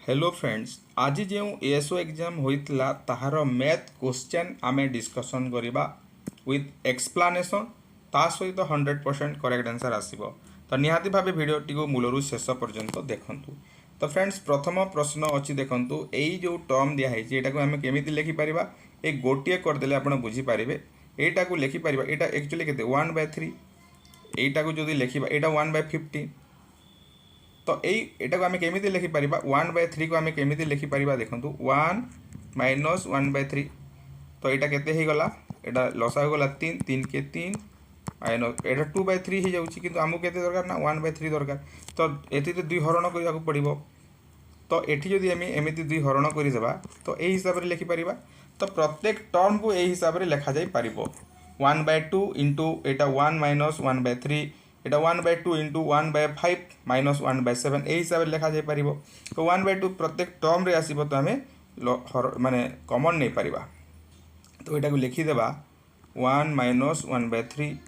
Hello friends, आज जो ASO exam होइतला ताहार मैथ क्वेश्चन आमे डिस्कशन करिबा विथ एक्सप्लानेशन ता सहित 100% करेक्ट आंसर आसीबो। तो निहाती भाबे भिडियोटी को मूलरू शेष पर्यंत देखंतु। तो फ्रेंड्स प्रथम प्रश्न अछि देखंतु, एई जो टर्म दिया है एटा को आमे केमिति लिखि परिबा। ए गोटिए कर देले आपण बुझी पारिबे। एटा को लिखि परिबा, एटा एक्चुअली केते 1/3। एटा को जदि लिखिबा एटा 1/50। तो यहीटा को आम केमी लिखिपर 1/3 को आम केमी लिखिपर देखो 1 - 1/3। तो यहाँ के गला यहाँ लसा गला 3 3 के 3 माइनस यहाँ 2/3 हो जाऊँगी कि आमको के दरकार ना 1/3 दरकार। तो ये 2 हरण करने पड़ो। तो ये जदि एमती 2 हरण करदे तो यही हिसाब से लिखिपर। तो प्रत्येक टर्म को यही हिसाब से लिखा जा पार 1/2 इंटू यहाँ 1 - 1/3 এটা 1/2 इंटू 1/5 माइनस 1/7 यही हिसाब से लिखा जापर। तो 1/2 प्रत्येक टर्म रे आसो तो आम माने कमन नहीं पारिबा। तो यहाँ को लिखिदेवा 1 - 1/3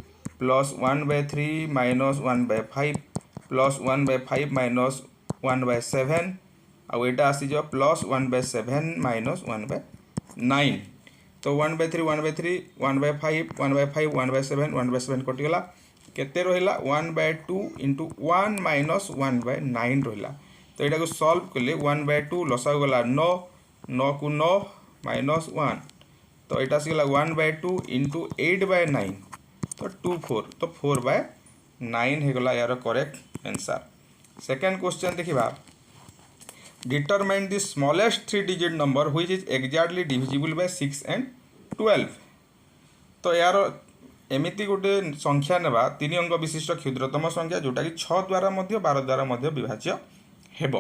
प्लस 1/3 माइनस 1/5 प्लस 1/5 माइनस 1/7 आउ यहाँ आसीज प्लस 1/7 माइनस 1/9। तो 1/3 1/3 1/5 1/5 1/7 1/7 कटिगला केते रहिला 1/2 इंटू 1 माइनस 1/9 रहिला। तो यहाँ को सॉल्व कले 1/2 लसा गला 9 9 को 9 माइनस 1। तो यहाँ आसगला 1/2 इंटू 8/9 तो 24। तो 4/9 होगला यार करेक्ट आंसर। सेकेंड क्वेश्चन देखिबा, determine the smallest 3 digit number which is exactly divisible by 6 and 12। तो यार एमिति गोटे संख्या नेबा 3 अंक विशिष्ट क्षुद्रतम संख्या जोटा कि 6 द्वारा 12 द्वारा विभाज्य हेबो।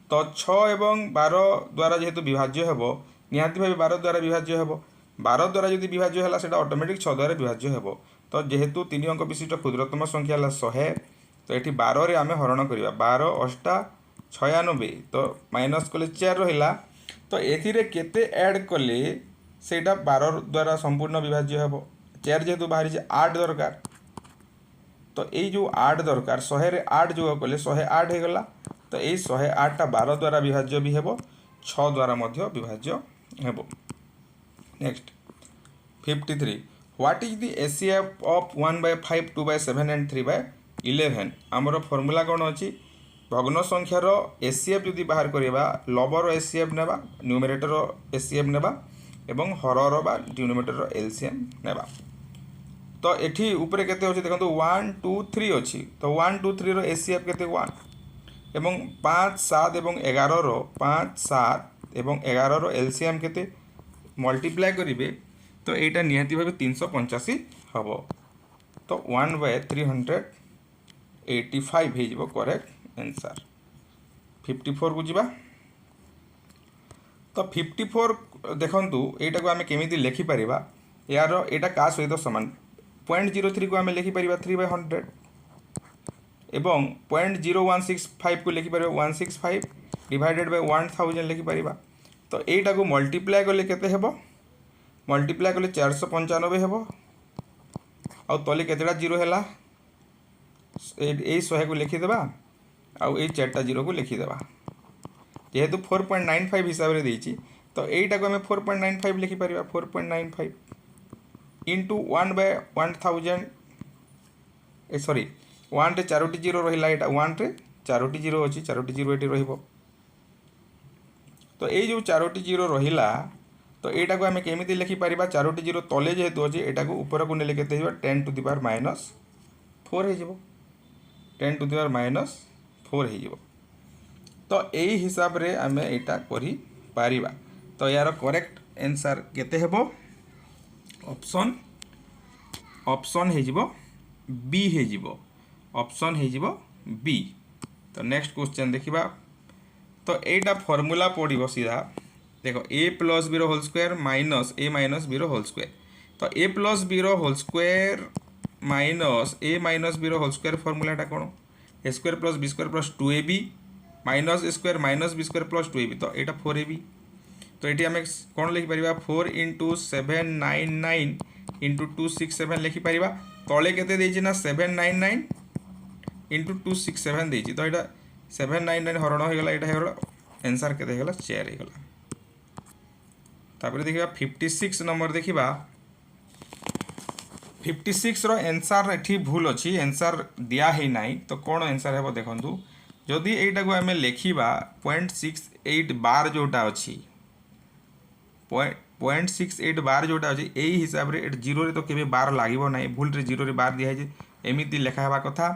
तो 6 एवं 12 द्वारा जेहेतु विभाज्य हेबो निहाती भाव 12 द्वारा विभाज्य हेबो। 12 द्वारा जदि विभाज्य है सेटा ऑटोमेटिक 6 द्वारा विभाज्य हेबो। तो जेहेतु 3 अंक विशिष्ट क्षुद्रतम संख्या है 100। तो ये 12 रे आमे हरण करिबा 12 8 96। तो माइनस कले 4 रहिला। तो एथिरे केते ऐड कले सेटा 12 द्वारा संपूर्ण विभाज्य हेबो। 4 जेहेतु बाहरी 8 दरकार। तो यही जो 8 दरकार 100 रे 8 जो कले 108 हो गला। तो यही 108 टा 12 द्वारा विभाज्य भी हेबो 6 द्वारा विभाज्य हेबो। Next 53, what is the HCF of 1/5 2/7 and 3/11। आमर फॉर्मूला कौन अच्छी, भग्न संख्यार एचसीएफ जदि बाहर करवा लबर एचसीएफ नेबा न्यूमरेटर एचसीएफ नेबा एवं हरर बा डिनोमिनेटर एलसीएम नेबा। तो एठी ऊपर केते होछि देखंतु 1 2 3 अछि। तो 1 2 3 रो एचसीएफ केते 1 एवं 5 7 एवं 11 रो 5 7 एवं 11 रो एलसीएम केते मल्टीप्लाई करिवे। तो एटा निहाती भाबे 385 हबो। तो 1/385 हे जिवो करेक्ट आंसर। 54 को जिबा। तो 54 देखंतु एटा को आमे केमिति लिखि परिबा। यार एटा का सहित समान 0.03 को आमे लिखि परिबा 3/100 एवं 0.0165 को लिखि परिबा 165 डिवाइडेड बाय 1000 लिखि परिबा। तो एटा को मल्टीप्लाई करले केते हेबो, मल्टीप्लाई करले 495 हेबो। आ तले केतेटा जीरो हेला ए 100 को लिखि देबा आ ए 4टा जीरो को लिखि देबा। जेहेतु 4.95 हिसाब से देइछि तो एटा को आमे 4.95 लिखि परिबा 4.95 इंटू 1/1000 सॉरी 1 रे 4टी जीरो रहिला। एटा 1 रे 4टी जीरो अछि 4टी जीरो एटी रहिबो। तो ये जो 4टी जीरो रहिला तो एटा को आमे केमिति लिखि परिबा 4टी जीरो तले जेहेतु अछि एटा को ऊपर को नेले केते हिबो 10 टू द पावर -4 हे जिवो 10 टू द पावर -4 हे जिवो। तो यही हिसाब रे आमे एटा करि पारिबा। तो यार करेक्ट आंसर केते हेबो ऑप्शन ऑप्शन हे जिवो बी हे जिवो ऑप्शन हे जिवो बी। तो नेक्स्ट क्वेश्चन देखिबा। तो एटा फार्मूला पड़िबो सीधा देखो a + b whole square minus a minus b whole square. तो a + b whole square minus a minus b whole square फार्मूलाटा कोन a square + b square + 2ab minus a square minus b square + 2ab। तो एटा 4ab। तो ये आम कौन लिखिपर 4 × 799 × 267 लिखिपर। तले केते देइछि ना 799 × 267 देइछि। तो यहाँ 799 हरण हो गला। यहाँ हो आंसर केते हेगला 4 हेगला। तापर देखिबा 56 नंबर देखिबा 56 रो आंसर एठी भूल अछि, आंसर दिया हे नाही तो कोन आंसर हेबो देखंतु। जदि एटा को हमें लेखिबा 0.68 बार जोटा अछि 0.68 बार जोटा अछि एई हिसाब रे 0 रे तो केबे बार लागिबो नाही, भूल रे 0 रे बार दिया जे एमिति लेखा हेबा कथा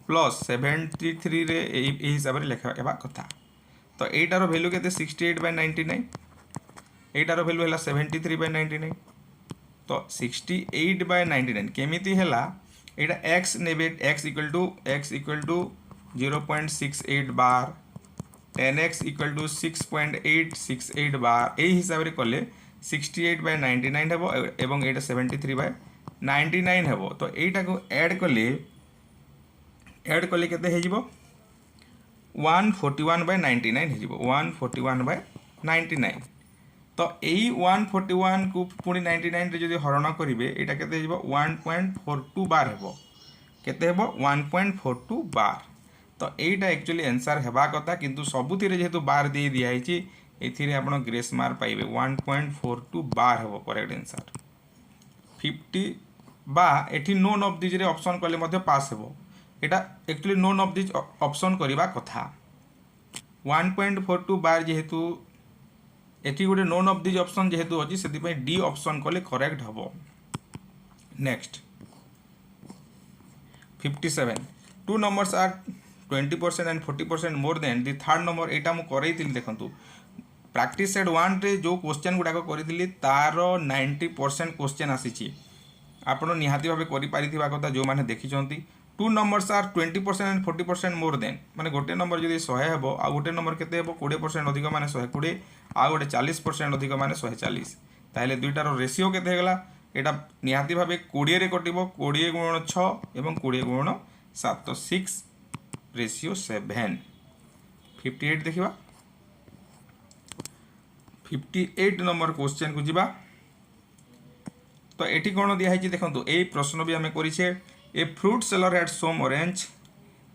प्लस 73 रे एई हिसाब रे लेखा हेबा कथा। तो एटार वैल्यू केते 68/99, एटार वैल्यू हैला 73/99। तो 68/99 केमिति हैला एटा x नेबे x इक्वल टू 0.68 बार 10x इक्वल टू 6.868 बार एई हिसाब रे कले 68/99 हेबो एवं एटा 73/99 हेबो। तो एटा को ऐड कले केते हे जिवो 141/99 हे जिवो 141/99। तो यही 141 को पुणी 99 रे जदि हरण करेंगे एटा केते हेबो 1.42 बार हेबो, केते हेबो 1.42 बार। तो एटा एक्चुअली आंसर हेबा कथा किंतु सबुति रे जेहेतु बार दे दिया हिची एथिरे आपण ग्रेस मार्क पाइबे 1.42 बार हेबो करेक्ट आंसर। 50 बा एठी नोन ऑफ दिस रे ऑप्शन कले मध्ये पास हेबो, एटा actually known of this option करिबा कथा 1.42 बार जेहेतु एठी गोटे नोन ऑफ दिस ऑप्शन जेहेतु अछि सेति पय डी ऑप्शन कले करेक्ट हबो। Next 57 two numbers are 20% and 40% more than the third number एटा मु करैतिली देखंतु प्रैक्टिस सेट 1 रे जो क्वेश्चन गुडा करैतिली तार 90% क्वेश्चन आसीची आपण निहाती भाबे करि पारिथिबा कथा जो माने देखिचंती। Two numbers are 20% and 40% more than माने गोटे नंबर जदि 100 हेबो आ गोटे नंबर केते हेबो 20% अधिक माने 120 आ गोटे 40% अधिक माने 140 ताहेले दुईटार रेशियो केते हेगला एटा निहाती भाबे 20 रे कटिबो 20 गुणन 6 एवं 20 गुणन 7 तो 6 रेशियो 7। 58 देखिबा 58 नंबर क्वेश्चन को जिबा तो एटी कोन दिया है देखंतु ए प्रश्न भी हमें करिछे a fruit seller had some orange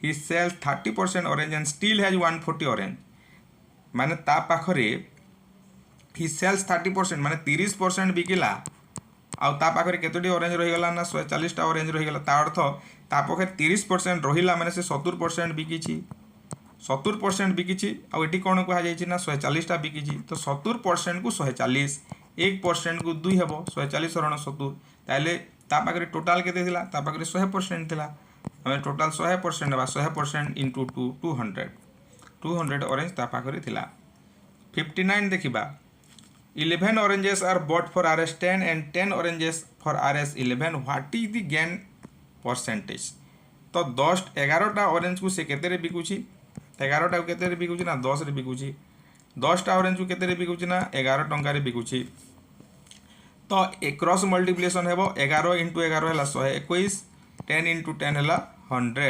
he sells 30% orange and still has 140 orange माने ता पाखरे ही सेल्स 30% माने 30% बिकिला आउ ता पाखरे केतोटी ऑरेंज रही गला ना 140 टा ऑरेंज रही गला ता अर्थ ता पाखरे 30% रहिला माने से 70% बिकिछि 70% बिकिछि आउ एटी कोन को हा जायछि ना 140 टा बिकिछि तो 70% को 140 1% को 2 हेबो 140 रण 70 ताले ता पाखरे टोटल केते थिला ता पाखरे 100% थिला हमें टोटल 100% बा 100% इनटू 200 ऑरेंज ता पाखरे थिला। 59 देखिबा 11 oranges are bought for Rs 10 and 10 oranges for Rs 11 what is the gain percentage। तो 11 टा ऑरेंज को से केते रे बिकुची 11 टा केते रे बिकुची ना 10 रे बिकुची 10 टा ऑरेंज को केते रे बिकुची ना 11 टंका रे बिकुची। तो क्रॉस मल्टीप्लिकेशन हेबो 11 × 11 हैला 121 10 × 10 हैला 100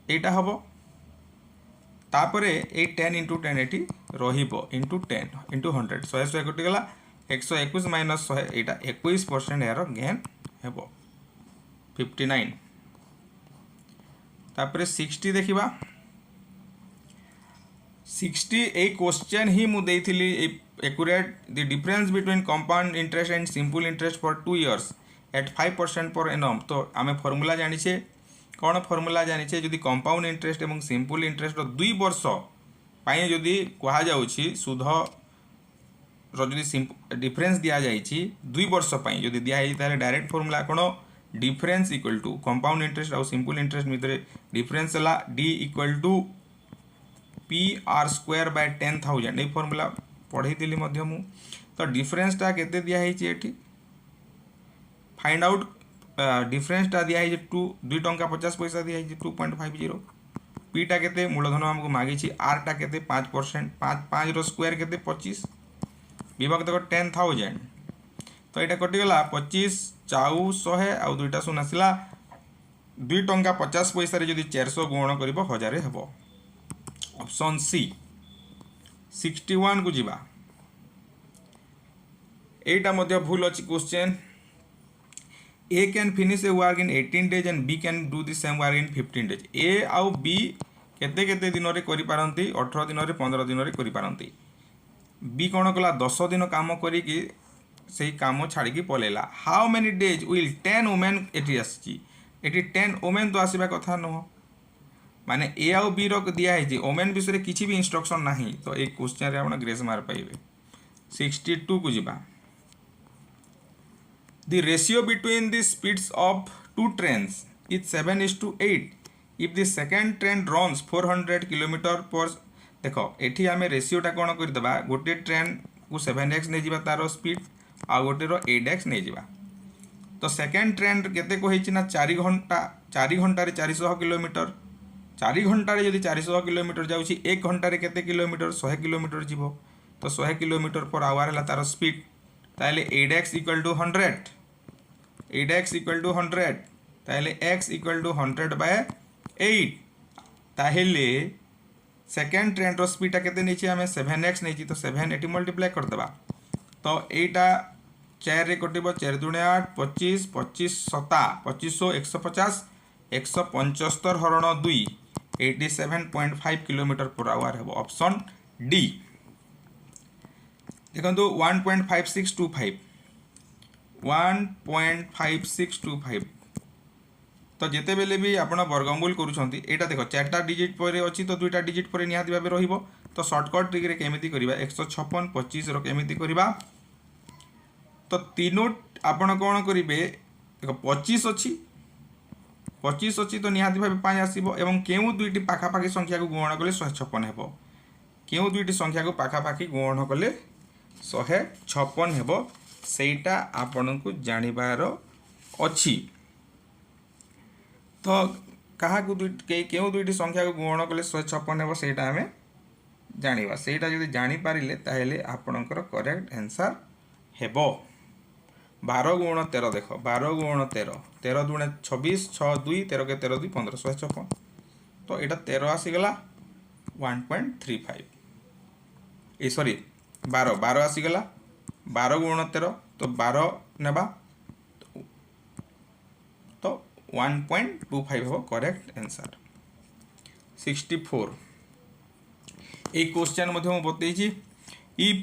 एटा हबो तापरे ए 10 × 10 एटी रहिबो × 10 × 100 100 कटि गला 121 - 100 एटा 21% यार गेन हेबो। 59 तापरे 60 देखिबा 60 ए क्वेश्चन ही मु देइथिली accurate the difference between compound interest and simple interest for 2 years at 5% per annum. तो आमे फार्मूला जानिछे कौन फार्मूला जानिछे जदि कंपाउंड इंटरेस्ट एवं सिंपल इंटरेस्ट 2 वर्ष पाए जदि कहा जाउछि सुध जदि डिफरेंस दिया जाइछि 2 वर्ष पाए जदि दिया है ताले डायरेक्ट फार्मूला कोन difference equal to compound interest और सिंपल इंटरेस्ट मितरे डिफरेंस हला d इक्वल टू PR²/10,000 ए फार्मूला पढ़ई दिली मध्य मु। तो डिफरेंस टा केते दिया है एठी फाइंड आउट डिफरेंस टा दिया है 2 टंका 50 पैसा दिया है 2.50 p टा केते मूलधन हमको मागी छी r टा केते 5% 5 रो स्क्वायर केते 25 विभक्त 10,000 तो एटा कटि गला 25 चाउ 100 आ दुईटा सुन आसिला 2 टंका 50 पैसा रे जदि 400 गुणन करबो 1000 हेबो। ऑप्शन सी 61 को जिबा एटा मध्य भूल अछि question A can finish a work in 18 days and B can do the same work in 15 days। A आउ B केते केते दिन रे करि पारंती 18 दिन रे 15 दिन रे करि पारंती बी कोन कला 10 दिन काम करी कि सही काम छाड़ी की पलेला how many days will 10 women एटी आसी एटी 10 वुमेन तो आसीबा कथा न माने ए आउ बी रो दिया है वुमेन विषय रे किछि भी इंस्ट्रक्शन नाही तो ए क्वेश्चन रे आपण ग्रेस मार्क पाइबे 62 को जिबा The ratio between the speeds of two trains is 7:8. If the second train runs 400 km per देखो एठी आमे रेशियोटा कोन कर दबा गोटे ट्रेन को 7x नै जिबा तारो स्पीड आ गोटे रो 8x नै जिबा तो सेकंड ट्रेन केते को हेछि ना 4 घंटा रे 400 किलोमीटर 4 घंटा रे यदि 400 किलोमीटर जाउछि 1 घंटा रे केते किलोमीटर 100 किलोमीटर जिवो तो 100 किलोमीटर पर आवर हला तारो स्पीड ताले 8x = 100 8x = 100 ताहले x = 100/8 ताहले सेकेंड ट्रेन रो स्पीड केते नेछि हमें 7x नेछि तो 7 एटी मल्टीप्लाई कर देबा तो एटा 4 रे कटिबो 4 दूने 8 25 25 7 2500 150 175 हरण 2 87.5 किलोमीटर पर आवर हेबो ऑप्शन डी देखंतु 1.5625 1.5625 तो जिते बेले भी आपण वर्गमूल करूछंती एटा देखो 4टा डिजिट पर अछि तो 2टा डिजिट पर निहाती भाबे रहिबो तो शॉर्टकट ट्रिक रे केमिति करिबा 156 25 रो केमिति करिबा तो तीनो आपण कोन करिवे देखो 25 अछि तो निहाती भाबे 5 आसीबो एवं केउ दुईटी पाखा पाखी संख्या को गुणन कले 156 हेबो केउ दुईटी संख्या को पाखा पाखी गुणन कले 156 हेबो सेटा आपण को जानिबार अछि तो कहा को केउ दुईटी संख्या को गुणन कले 156 हेबो सेटा हमें जानिबा सेटा जदि जानि पारिले ताहेले आपणकर करेक्ट आंसर हेबो 12 गुण 13 देखो 12 गुण 13 13 दूने 26 6 2 13 के 13 2 15 156 तो एटा 13 आसी गला 1.35 ए सॉरी 12 आसी गला 12 गुण 13 तो 12 नेबा तो 1.25 हो करेक्ट आंसर 64 ए क्वेश्चन मध्ये मु बतै छी इफ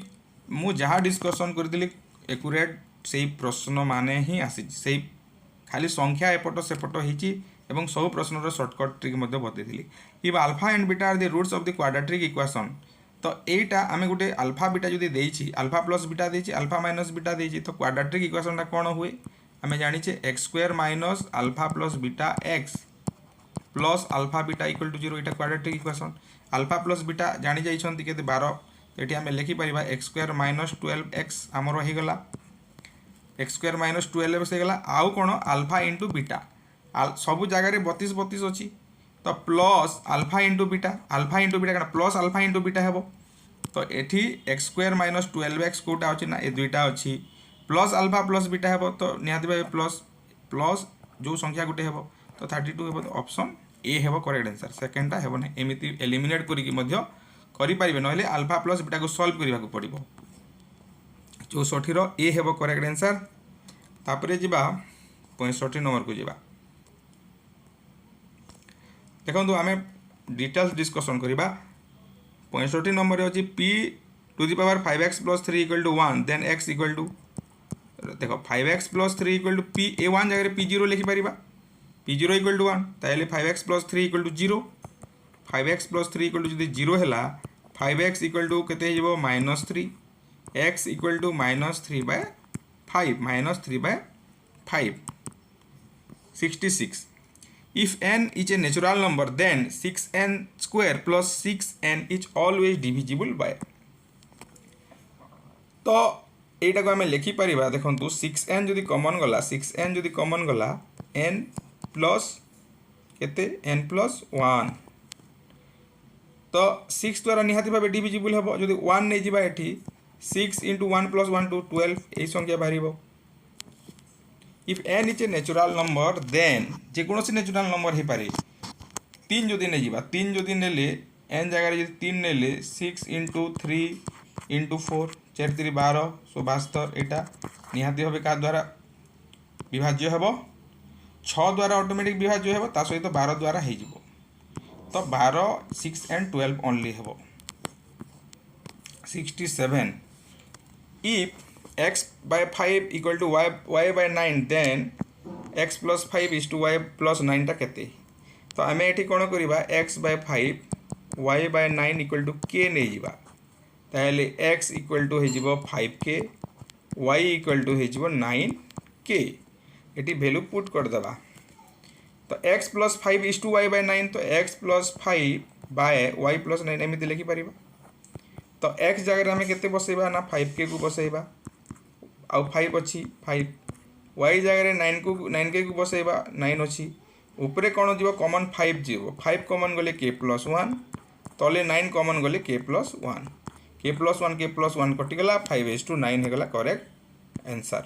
मु जहा डिस्कशन करदिली एक्यूरेट सेही प्रश्न माने ही आसी सेही खाली संख्या एपट सेपट हिची एवं सब प्रश्न रो शॉर्टकट ट्रिक मध्ये बतैथिली if alpha and beta are the roots of the quadratic equation तो एटा आमे गुटे अल्फा बीटा जदि देइछि अल्फा प्लस बीटा देइछि अल्फा माइनस बीटा देइछि तो क्वाड्रेटिक इक्वेशन ता कोन हुए आमे जानि छे x² minus alpha plus beta x plus alpha beta = 0 एटा quadratic equation alpha plus beta जानि जाई छंती केते 12 एटी आमे लिखि परिबा x² माइनस 12x हमरो हे गला x² माइनस 12 से गला आउ कोन अल्फा * बीटा सब जगह रे 32 32 अछि तो प्लस अल्फा * बीटा कना प्लस अल्फा * बीटा हेबो तो एठी x² माइनस 12x कोटा अछि ना ए दुईटा अछि प्लस अल्फा प्लस बीटा हेबो तो निहाती भाबे प्लस प्लस जो संख्या गुटे हेबो तो 32 हेबो तो ऑप्शन ए हेबो करेक्ट आंसर सेकंड टा हेबो नै एमिति एलिमिनेट करी कि मध्य करि परिबे नहले अल्फा प्लस बीटा को सॉल्व करिबा को पड़िबो 64 रो ए हेबो करेक्ट आंसर तापरे जिबा 65 नंबर को जिबा देखो आमे डिटेल्स डिस्कशन करिबा 65 नंबर अछि p to the power 5x + 3 = 1 then x = देखो 5x + 3 = p a1 जगह p0 लिखि परिबा p0 = 1 ताइले 5x + 3 = 0 5x + 3 = जदि 0 हैला 5x = केते हिबो -3 x = -3/5 -3/5 66 If n is a natural number, then 6n² plus 6n is always divisible by तो एटा को हमें लिखि परिबा देखंतु 6n जदि कॉमन गला 6n जदि कॉमन गला n प्लस केते n प्लस 1 तो 6 द्वारा निहाती भाबे डिविजिबल हेबो जदि 1 नै जिबा एठी 6 * 1 + 1 = 12 ए संख्या बारिबो If n is a natural number, then जे कोनोसी नेचुरल नंबर हे पारे 3 जदि नै जिबा 3 जदि नेले n जगह रे जदि 3 नेले 6 * 3 * 4 4 3 12 सो 72 एटा निहाती होबे का द्वारा विभाज्य हेबो 6 द्वारा ऑटोमेटिक विभाज्य हेबो ता सहित 12 द्वारा हे जिवो तो 12 6 and 12 ओनली हेबो 67 if x by 5 equal to y by 9 then x plus 5 is to y plus 9 टा केते तो आम ये कौन करवा x by 5 y by 9 equal to k नहीं जीवा ताहले x equal to हो 5k y equal to हो 9k ये वैल्यू पुट कर देबा तो x plus 5 is to y by 9 तो x plus 5 by y plus 9 एमती लिखिपर तो x जगह आम के बसैबा ना 5k को बसैबा आउ 5 अच्छी 5 y जगह 9k को बसैबा 9 अच्छी उपरे कौन जीव कॉमन 5 जीव 5 कॉमन गले k plus 1 तले 9 कॉमन गले k plus 1 k plus 1 कटिगला 5:9 होगला करेक्ट आंसर।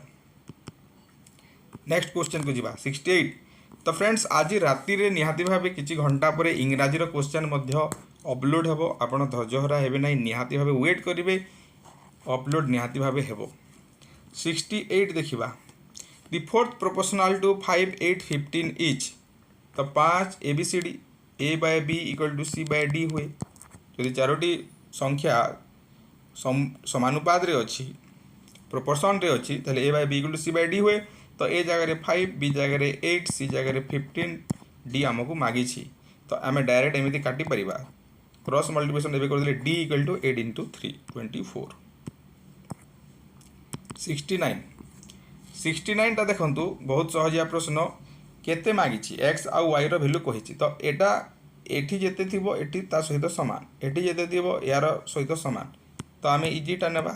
नेक्स्ट क्वेश्चन को जीवा 68 तो फ्रेंड्स आज राति रे निहाती भाव किसी घंटा पर इंग्राजी क्वेश्चन अपलोड हेबो आपण धैर्यहरा हेबे नहीं निहाती भाव वेट करेंगे अपलोड निहाती भाव हेबो 68 देखिबा the fourth proportional to 5 8 15 each तो 5 ABCD A by B equal to C by D हुए यदि चारोटी संख्या समानुपात रे अच्छी प्रोपोर्शन रे अच्छी ताले A by B equal to C by D हुए तो ए जगह 5 B जगह 8 C जगह 15 D आमको मागी तो आम डायरेक्ट एमती काटी परिबा क्रॉस मल्टीप्लिकेशन एबे कर D equal to 8 into 3 24 69 टा देखंतु बहुत सहजिया प्रश्न केते मागी एक्स आउ वाई वैल्यू कही तो एटा एठी जेते थिबो एठी ता सहित समान एठी जेते थिबो यार सहित समान तो आम इजीटा नेबा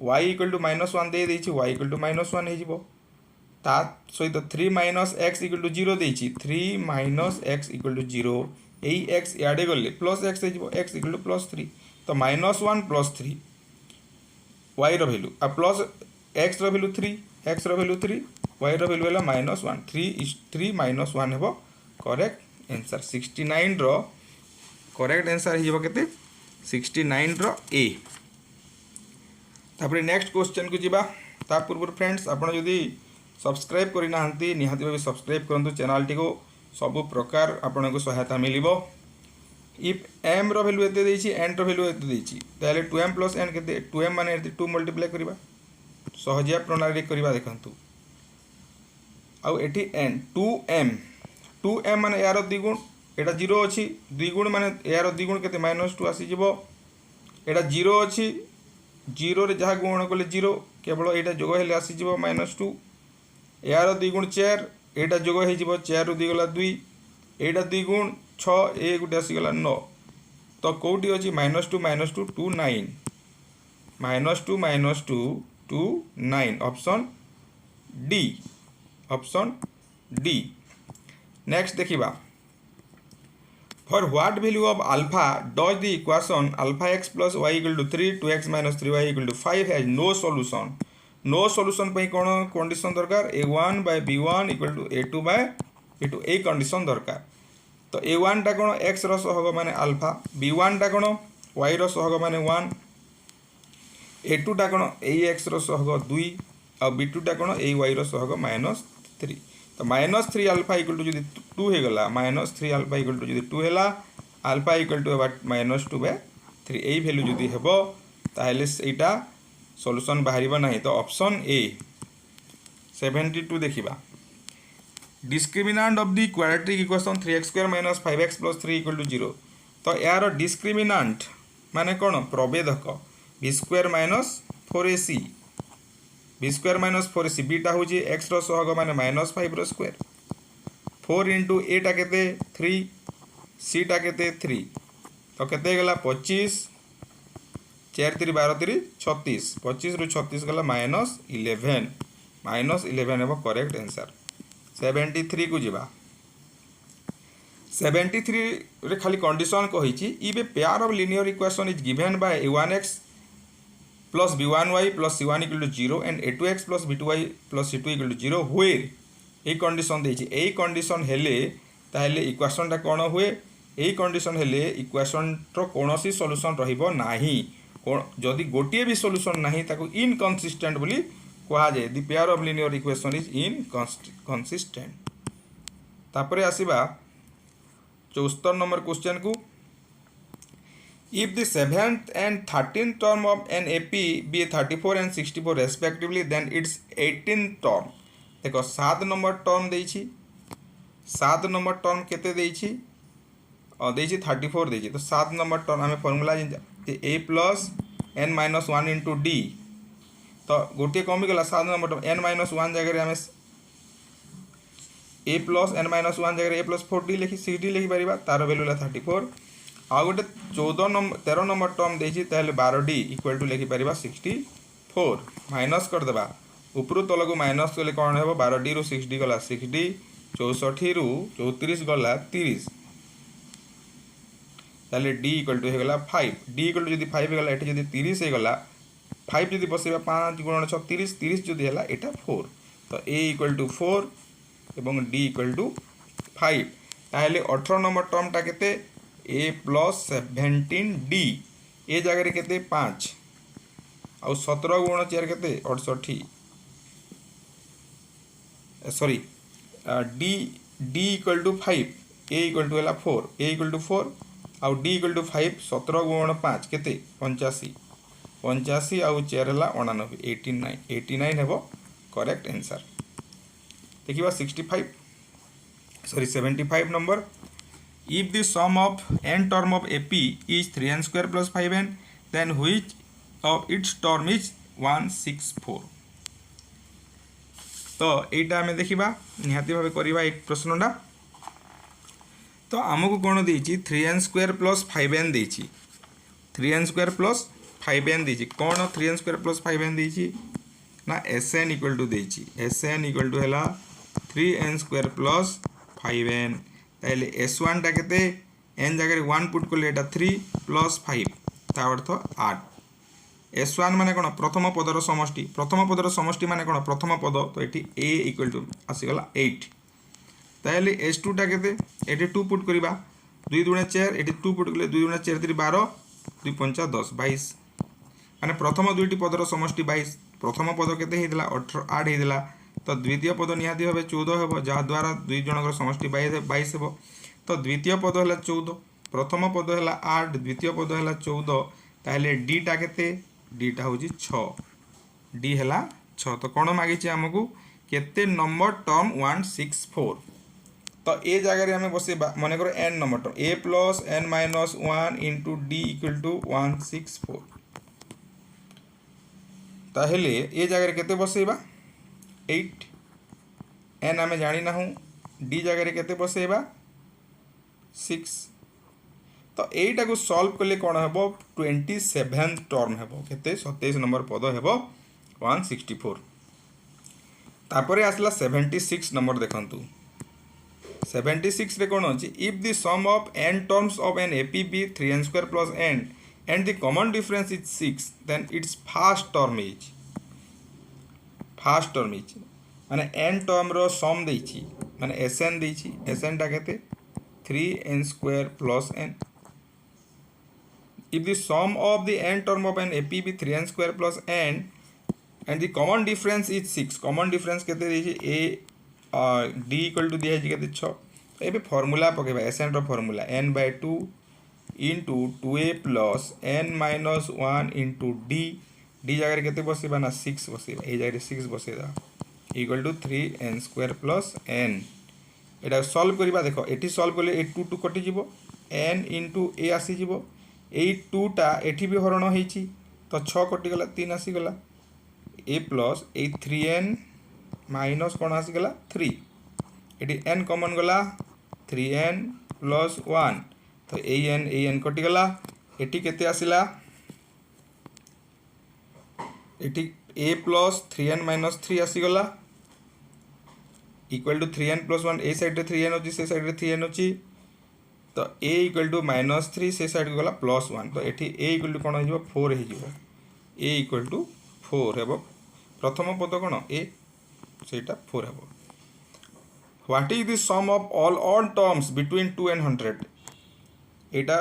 y इक्वल टू -1 दे देछि y इक्वल टू -1 हे जिवो ता सहित 3 माइनस x इक्वल टू 0 देछि 3 माइनस x इक्वल टू 0 एई x याडे गले प्लस x हे जिवो x इक्वल टू +3 तो -1 + 3 y रो वैल्यू आ प्लस x रो वैल्यू 3 x रो वैल्यू 3 y रो वैल्यू है -1 3 -1 हेबो करेक्ट आंसर 69 रो करेक्ट आंसर हिबो केते 69 रो ए तापर नेक्स्ट क्वेश्चन को जीवा ता पूर्व फ्रेंड्स आपण जदी सब्सक्राइब करि नाहंती निहाती भाबे सब्सक्राइब करंतु चैनल टी को सब प्रकार आपण को सहायता मिलिबो इफ m रो वैल्यू एते देछि n रो वैल्यू एते देछि ताले 2m + n केते 2m माने 2 मल्टीप्लाई करबा सहजिया प्रणाली करबा देखंतु आउ एटी n 2m माने यार द्विगुण एटा 0 अछि द्विगुण माने यार द्विगुण केते -2 आसी जिवो एटा 0 अछि 0 रे जहा गुण कले 0 केवल एटा जोग हेले आसी जिवो -2 यार द्विगुण 4 एटा जोग हे जिवो 4 रु 2 गला 2 एटा द्विगुण 6 ए गुटे आसी गला 9 तो कोठी अछि -2 2 9 -2 2 9 ऑप्शन डी नेक्स्ट देखिबा for what value of alpha does the equation alpha x plus y equal to 3 2x minus 3y equal to 5 has no solution पे कौन कंडीशन दरकार a1 by b1 equal to a2 by a2 a condition दरकार तो a1 टा कौन x रो सहग माने alpha b1 टा कौन y रो सहग माने 1 a2 टा कौन ax रो सहग 2 और b2 टा कौन ay रो सहग -3 तो -3 अल्फा इक्वल टू जदि 2 हो गला -3 अल्फा इक्वल टू जदि 2 हैला अल्फा इक्वल टू -2/3 एई वैल्यू जदि हेबो ताहेले सेटा सॉल्यूशन बाहरिबा नाही तो ऑप्शन ए 72 देखिबा discriminant of the quadratic equation 3x² - 5x + 3 = 0 तो यार डिस्क्रिमिनेंट माने कोन प्रभेदक b² - 4ac b² - 4ac beta हो x रो सहग माने -5 रो स्क्वायर 4 into a टा केते 3 c टा केते 3 तो केते गला 25 4 3 12 3 36 25 रु 36 गला -11 हेबो करेक्ट आंसर 73 को जीवा 73 रे खाली कंडीशन कहिछि if a pair of linear equation is given by a1x plus b1y plus c1 equal to 0 and a2x plus b2y plus c2 equal to 0 हुए ए कंडीशन देछि ए कंडीशन हेले ताहेले equation टा कोन हुए ए कंडीशन हेले equation रो कोनोसी solution रहिबो नाही जदि गोटिए भी सॉल्यूशन नाही ताको इनकंसिस्टेंट बोली कहा जाय the pair of linear equation is inconsistent तापरे आसीबा 74 नंबर क्वेश्चन को if the 7th and 13th term of an AP be 34 and 64 respectively then its 18th term देखो 7 नंबर टर्म देछि 7 नंबर टर्म केते देछि देछि 34 देछि तो 7 नंबर टर्म आमे formula a plus n minus 1 into d तो गोटे कमी गला 7 नंबर टर्म n माइनस 1 जगह आमे a प्लस n माइनस 1 जगह a प्लस 4d लिखि 6d लिखि परिबा तार वैल्यू ला 34 आ गोटे 14 नंबर 13 नंबर टर्म देछि ताले 12d इक्वल टू लिखि परिबा 64 माइनस कर देबा ऊपर तल को माइनस कले कोन हेबो 12d रु 6d गला 6d 64 रु 34 गला 30 ताले d इक्वल टू हे गला 5 d इक्वल टू जदी 5 गला एठी जदी 30 हे गला 5 जदी बसेबा 5 गुणन 6 30 30 जदी हला एटा 4 तो a इक्वल टू 4 एवं d इक्वल टू 5 ताले 18 नंबर टर्म टा केते a प्लस 17d ए जगह रे केते 5 आ 17 गुण 4 केते 68 sorry d equal to 5 a equal to हला 4 a इक्वल टू 4 आ d इक्वल टू 5 17 गुण 5 केते 85 85 आ 4 हला 89 89 89 हेबो करेक्ट आंसर देखिबा 75 number if the sum of n term of AP is 3n square plus 5n then which of its term is 164 तो एटा हमें देखिबा निहाती भाबे करिबा एक प्रश्नटा तो हमकु कोन देछि 3n square plus 5n देछि 3n square plus 5n देछि कोन 3n square plus 5n देछि ना sn इक्वल टू देछि sn इक्वल टू हला 3n square plus 5n ताले s1 टा केते n जगह 1 पुट कोले एटा 3 प्लस 5 ता अर्थ 8 s1 माने कोन प्रथम पदर समष्टि माने कोन प्रथम पद तो एठी a इक्वल टू आसी गला 8 ताले s2 टा केते एठी 2 पुट करिबा 2 गुणा 4 एठी 2 पुट कोले 2 गुणा 4 3 12 2 5 10 22 माने प्रथम दुईटी पदर समष्टि 22 प्रथम पद केते हेदिला 8 हेदिला तो द्वितीय पद निहाती भाव 14 हेबो जहा द्वारा दुई जनकर समष्टि 22 हेबो तो द्वितीय पद हला 14 प्रथम पद हला 8 द्वितीय पद हला 14 ताले d टा केते d टा होजी 6 d हला 6 तो कोन मागी छी हमकु केते नंबर टर्म 164 तो ए जगह रे हमें बसेबा माने करो n number term a plus n minus 1 into d equal to 164 ताहेले ए जगह रे केते बसेबा 8 n आमे जानी ना हूँ d जगह रे केते बसेबा 6 तो एटा को सॉल्व करले कोन हेबो 27th टर्म हेबो केते 27 नंबर पद हेबो 164 तापरे आसला 76 नंबर देखंतु 76 रे कोन अछि if the sum of n terms of an AP be 3n square plus n and the common difference is 6 then its first term is माने n टर्म रो सम देछि माने sn देछि sn टा केते 3n square plus n if the sum of the n term of an AP be 3n square plus n and the common difference is 6 common difference केते देछि a d equal to दिया छै केते 6 एबे formula पकेबा sn रो formula n/2 into 2a plus n minus 1 into d d जगह केते बसेबा ना 6 बसेबा ए जगह 6 बसेदा equal to 3n square plus n एटा सॉल्व करिबा देखो एठी सॉल्व करले ए 2 2 कटि जिवो n into a आसी जिवो ए 2 टा एठी भी हरण होईची तो 6 कटि गला 3 आसी गला a plus ए 3n माइनस कोन आसी गला 3 एठी n कॉमन गला 3n plus 1 तो an कटि गला एठी केते आसिला एटी a plus 3n minus 3 आसी गला इक्वल टू 3n plus 1 ए साइड रे 3n होची से साइड रे 3n होची तो a इक्वल टू minus 3 से साइड गला plus 1 तो एठी a इक्वल टू कोन हो जिवो 4 हे जिवो a इक्वल टू 4 हेबो प्रथम पद कोन a सेटा 4 हेबो what is the sum of all odd terms between 2 and 100 एटा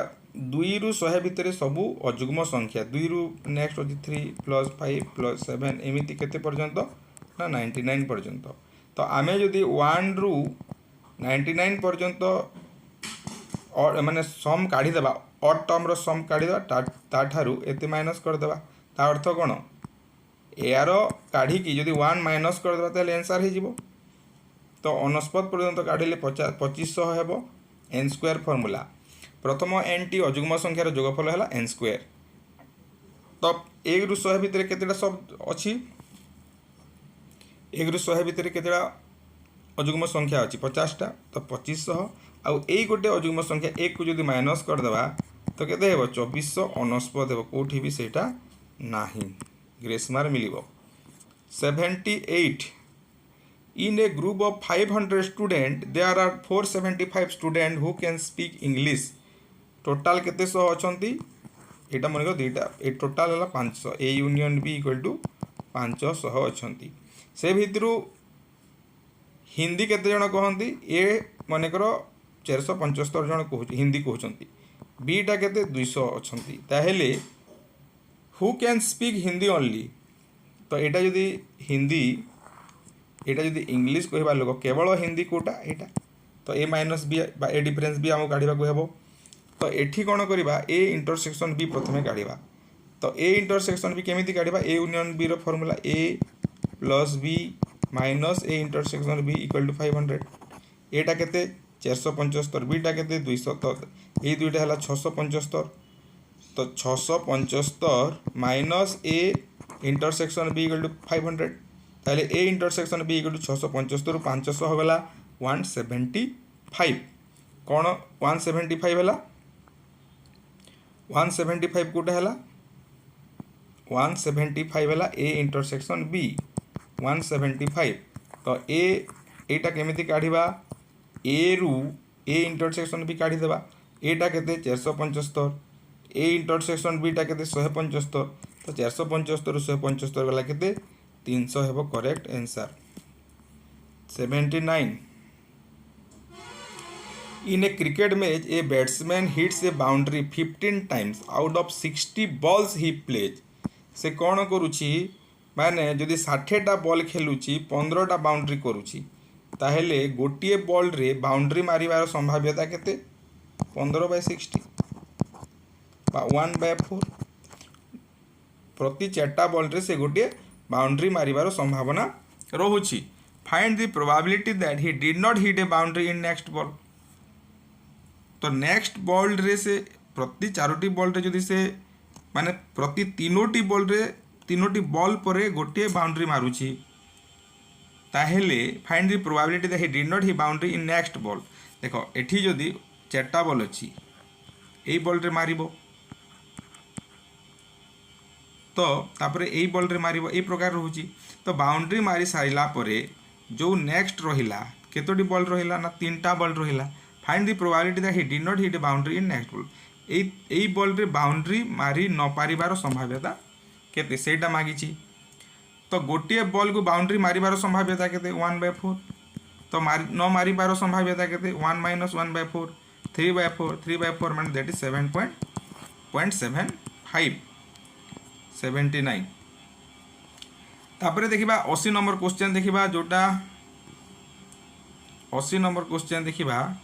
2 रु 100 भितरे सबु अजुग्म संख्या 2 रु नेक्स्ट होची 3 प्लस 5 प्लस 7 एमिति केते पर्यंत ना 99 पर्यंत तो आमे जदी 1 रु 99 पर्यंत माने सम काढ़ीदेवा अड टर्म सम काढ़ीदेवा ताठारू एते माइनस करदेवा ता अर्थ कौन यार काढ़ी जदि 1 माइनस करदेवा ताले आंसर हो जिवो तो 49 पर्यंत काढ़िले 2500 हेबो n स्क्वायर फॉर्मूला प्रथम n टी अजुग्म संख्यार जोगफल है n स्क्वायर तो 1 रु 100 भितर केतेटा शब्द अछि 1 रु 100 भितर केतेटा अजुग्म संख्या अच्छी 50टा तो 2500 आउ यही गोटे अजुग्म संख्या 1 को जदि माइनस करदेवा तो केते हेबो 2449 हेबो कोठी भी सेटा नाही grace mark मिलिबो 78 in a group of 500 students there are 475 students who can speak English total केते सह अछंती एटा मन को दुईटा ए टोटाल है 500 A union B equal to 500 अछंती से भितरु हिंदी केते जण कहंती ए मानेकर 475 जण कहू हिंदी कहउचंती बीटा केते 200 अछंती ताहेले who can speak Hindi only तो एटा जदि हिंदी एटा जदि इंग्लिश कहबा लोक केवल हिंदी कोटा एटा तो ए माइनस बी ए डिफरेंस बी हमको काढिबा को हेबो तो एठी कोन करबा ए इंटरसेक्शन बी प्रथमे काढिबा तो ए इंटरसेक्शन बी केमिति काढिबा ए यूनियन बी रो formula A plus B minus A intersection B equal to 500 एटा केते 475 बीटा केते 200 तो ए दुईटा हला 675 तो 675 minus A intersection B equal to 500 ताले A intersection B equal to 675 रु 500 होगला 175 कौन 175 हला 175 कोटा हला 175 हला ए इंटरसेक्शन बी 175 तो ए एटा केमिति काढिबा ए रु ए इंटरसेक्शन बी काढी देबा एटा केते 475 ए इंटरसेक्शन बीटा केते 175 तो 475 रु 175 गला केते 300 हेबो correct answer 79 In a cricket match, a batsman hits a boundary 15 times out of 60 balls he plays. से कौन करुची माने जदि 60टा बॉल खेलुची 15टा बाउंड्री करुची ताहेले गोटिए बॉल रे बाउंड्री मारिबार संभाव्यता केते 15/60 बा 1/4 प्रति 4टा बॉल रे से गोटिए बाउंड्री मारिबार संभावना रहुची find the probability that he did not hit a boundary in next ball तो नेक्स्ट बॉल रे से प्रति 4टी बॉल रे जदि से माने प्रति 3टी बॉल रे 3टी बॉल परे गोटे बाउंड्री मारुची ताहेले find the probability that he did not hit boundary in next ball देखो एठी जदि 4टा बॉल अछि एई बॉल रे मारिबो तो तापरे एई बॉल रे मारिबो एई प्रकार रहउची तो बाउंड्री मारी सारिला परे जो नेक्स्ट रहिला केतोटी बॉल रहिला ना 3टा बॉल रहिला find the probability that he did not hit a boundary in next ball AE ball रे बाउंड्री मारी न पारिबार संभाव्यता केते सेटा मागिची तो गोटे बॉल को बाउंड्री मारिबार संभाव्यता केते 1/4 तो न मारिबार संभाव्यता केते 1 - 1/4 3/4 3/4 माने दैट इज 7.75 79 तापरे देखिबा 80 नंबर क्वेश्चन देखिबा जोटा 80 नंबर क्वेश्चन देखिबा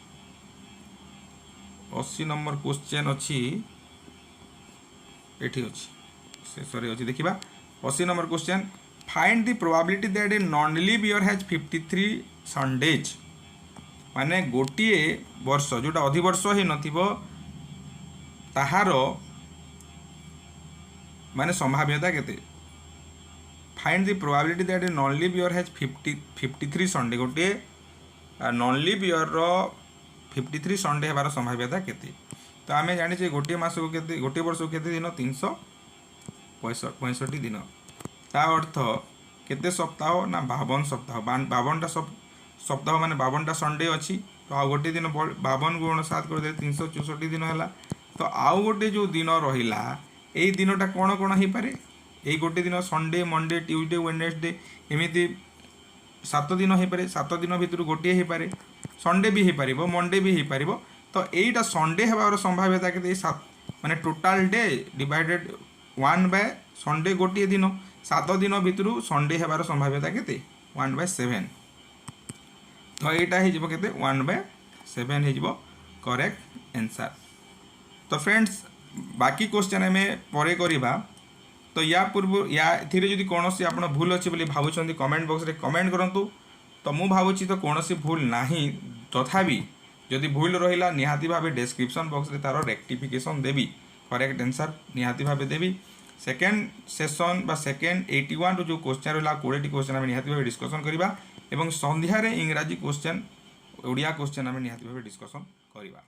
80 नंबर क्वेश्चन अच्छी एठी अच्छी शेष अच्छी देखिबा 80 number question find the probability that a non leave year has 53 Sundays माने गोटिए वर्ष जोटा अधिवर्ष ही नथिबो ताहार माने संभाव्यता केते find the probability that a non leave year has 53 Sunday गोटे नॉन लीव ईयर रो 53 संडे हेबार संभाव्यता केते तो आमे जानि जे गोटे मास को केते गोटे वर्ष को केते दिन 365 दिन ता अर्थ केते सप्ताह ना 52 सप्ताह 52टा सप्ताह माने 52टा संडे अछि तो आ गोटे दिन 52 गुण 7 कर दे 364 दिन हैला तो आउ गोटे जो दिन रहिला एई दिनटा कोन कोन हे पारे एई गोटे दिन संडे मंडे ट्यूसडे वेडनेसडे एमिति 7 दिन हे पारे 7 दिन भितर गोटे हे पारे संडे भी हो पारिबो मंडे भी हो पारिबो तो एटा संडे हेबार संभाव्यता केते 7 माने total day divided 1 by Sunday गोटे दिन 7 दिन भितर संडे हेबार संभाव्यता केते 1/7 तो एटा हे जिवो केते 1/7 हे जिवो करेक्ट आंसर। तो फ्रेंड्स बाकी क्वेश्चन आम पर करवा। तो या पूर्व या जदि कौन सी आप भूल अच्छे बोली भावुं कमेंट बॉक्स में कमेंट करूँ। तो मु भावुची तो कौन सी भूल नहीं, तथापि जदि भूल रहा निहाती भाव डिस्क्रिप्शन बॉक्स में तार रेक्टिफिकेशन देवी, करेक्ट आंसर निहाती भाव देवी। सेकेंड सेशन बा सेकेंड 81 जो क्वेश्चन रहा 20 क्वेश्चन आम निहाती भाव डिस्कसन करवा। संध्यारे इंग्राजी क्वेश्चन ओडिया क्वेश्चन आम निहाती भाव डिस्कसन करवा।